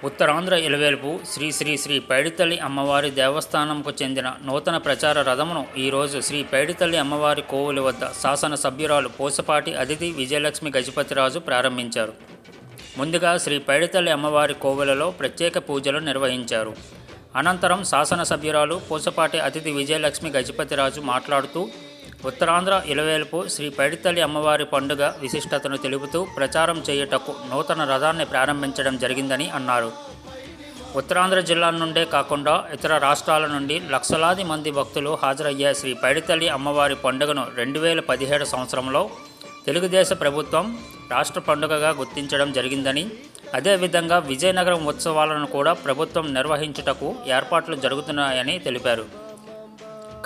ఉత్తరాంధ్ర ఇలవేల్పు శ్రీ శ్రీ శ్రీ పైడితల్లి అమ్మవారి దేవస్థానంకు చెందిన నూతన ప్రచార రథమును ఈరోజు శ్రీ పైడితల్లి అమ్మవారి కోవుల వద్ద శాసన సభ్యురాలు పూసపాటి అదితి విజయలక్ష్మి గజపతిరాజు ప్రారంభించారు. ముందుగా శ్రీ పైడితల్లి అమ్మవారి కోవులలో ప్రత్యేక పూజలు నిర్వహించారు. అనంతరం శాసన సభ్యురాలు పూసపాటి అతిథి విజయలక్ష్మి గజపతిరాజు మాట్లాడుతూ ఉత్తరాంధ్ర ఇలవేల్పు శ్రీ పైడితల్లి అమ్మవారి పండుగ విశిష్టతను తెలుపుతూ ప్రచారం చేయుటకు నూతన రథాన్ని ప్రారంభించడం జరిగిందని అన్నారు. ఉత్తరాంధ్ర జిల్లాల నుండే కాకుండా ఇతర రాష్ట్రాల నుండి లక్షలాది మంది భక్తులు హాజరయ్యే శ్రీ పైడితల్లి అమ్మవారి పండుగను 2017 సంవత్సరంలో తెలుగుదేశ ప్రభుత్వం రాష్ట్ర పండుగగా గుర్తించడం జరిగిందని, అదేవిధంగా విజయనగరం ఉత్సవాలను కూడా ప్రభుత్వం నిర్వహించుటకు ఏర్పాట్లు జరుగుతున్నాయని తెలిపారు.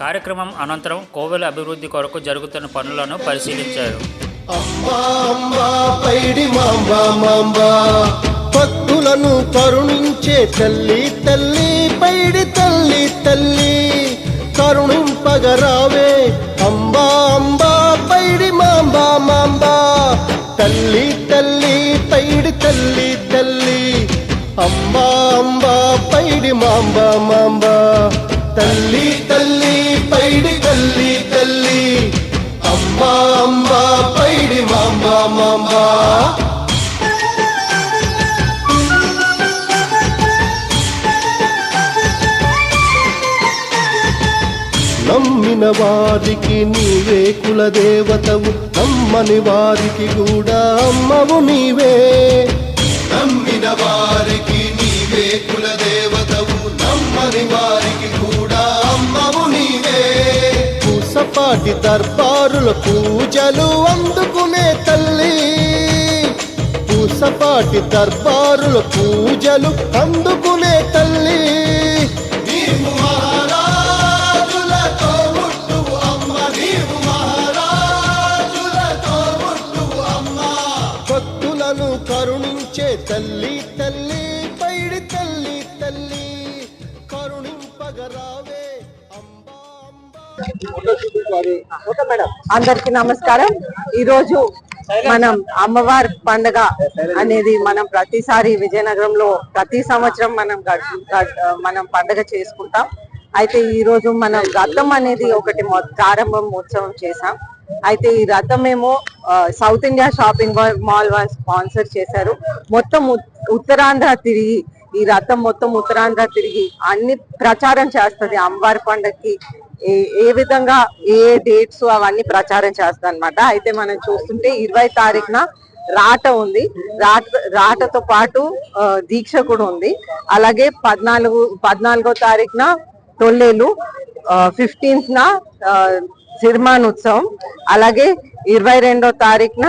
కార్యక్రమం అనంతరం కోవెల అభివృద్ధి కొరకు జరుగుతున్న పనులను పరిశీలించారు. భక్తులను కరుణించే తల్లి తల్లి పైడి తల్లి తల్లి కరుణింపగరావే అంబా అంబా పైడి మాంబా మాంబా తల్లి తల్లి పైడి తల్లి తల్లి అంబా అంబా పైడి మాంబా మాంబా తల్లి తల్లి పైడి తల్లి తల్లి అంబా అంబా పైడి మాంబా మాంబా నమ్మిన వారికి నీవే కులదేవతవు, నమ్మని వారికి కూడా అమ్మవు నీవే. నమ్మిన వారికి నీవే కులదేవతవు, నమ్మని వారికి కూడా అమ్మవు నీవే. పూసపాటి దర్బారుల పూజలు అందుకునే తల్లి, పూసపాటి దర్బారుల పూజలు అందుకునే తల్లి. భక్తులను కరుణించే తల్లి తల్లి పైడి తల్లి తల్లి కరుణింపగరావే అంబా అంబా. అందరికి నమస్కారం. ఈరోజు మనం అమ్మవారి పండుగ అనేది మనం ప్రతిసారి విజయనగరంలో ప్రతి సంవత్సరం మనం పండుగ చేసుకుంటాం. అయితే ఈ రోజు మనం రథం అనేది ఒకటి ప్రారంభం ఉత్సవం చేసాం. అయితే ఈ రథం ఏమో సౌత్ ఇండియా షాపింగ్ మాల్ వాళ్ళు స్పాన్సర్ చేశారు. మొత్తం ఉత్తరాంధ్ర తిరిగి ఈ రథం మొత్తం ఉత్తరాంధ్ర తిరిగి అన్ని ప్రచారం చేస్తుంది. అమ్మవారి పండుగకి ఏ విధంగా ఏ డేట్స్ అవన్నీ ప్రచారం చేస్తుంది అనమాట. అయితే మనం చూస్తుంటే 20 తారీఖున రాట ఉంది, రాటతో పాటు దీక్ష కూడా ఉంది. అలాగే 14వ తారీఖున తొల్లేలు, 15న సిరిమాన్ ఉత్సవం, అలాగే 22వ తారీఖున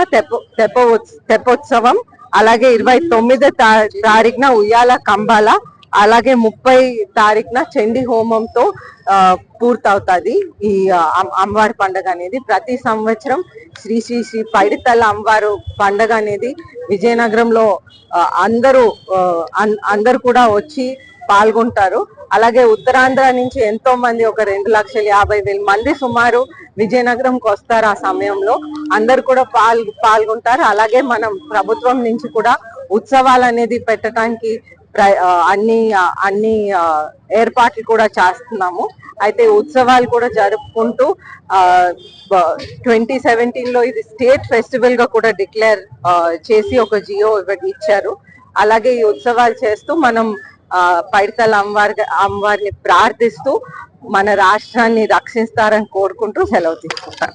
తెప్పోత్సవం, అలాగే 29వ తారీఖున ఉయ్యాల కంబాల, అలాగే 30 తారీఖున చండీ హోమంతో పూర్తవుతుంది ఈ అమ్మవారి పండుగ అనేది. ప్రతి సంవత్సరం శ్రీ శ్రీ శ్రీ పైడితల్లి అమ్మవారు పండుగ అనేది విజయనగరంలో అందరూ కూడా వచ్చి పాల్గొంటారు. అలాగే ఉత్తరాంధ్ర నుంచి ఎంతో మంది, ఒక 2,50,000 మంది సుమారు విజయనగరంకి వస్తారు. ఆ సమయంలో అందరు కూడా పాల్గొంటారు. అలాగే మనం ప్రభుత్వం నుంచి కూడా ఉత్సవాలు అనేది పెట్టడానికి అన్ని ఏర్పాట్లు కూడా చేస్తున్నాము. అయితే ఉత్సవాలు కూడా జరుపుకుంటూ 2017లో ఇది స్టేట్ ఫెస్టివల్ గా కూడా డిక్లేర్ చేసి ఒక జియో ఇచ్చారు. అలాగే ఈ ఉత్సవాలు చేస్తూ మనం పైడితల్లి అమ్మవారిని ప్రార్థిస్తూ మన రాష్ట్రాన్ని రక్షిస్తారని కోరుకుంటూ సెలవు తీసుకుంటాం.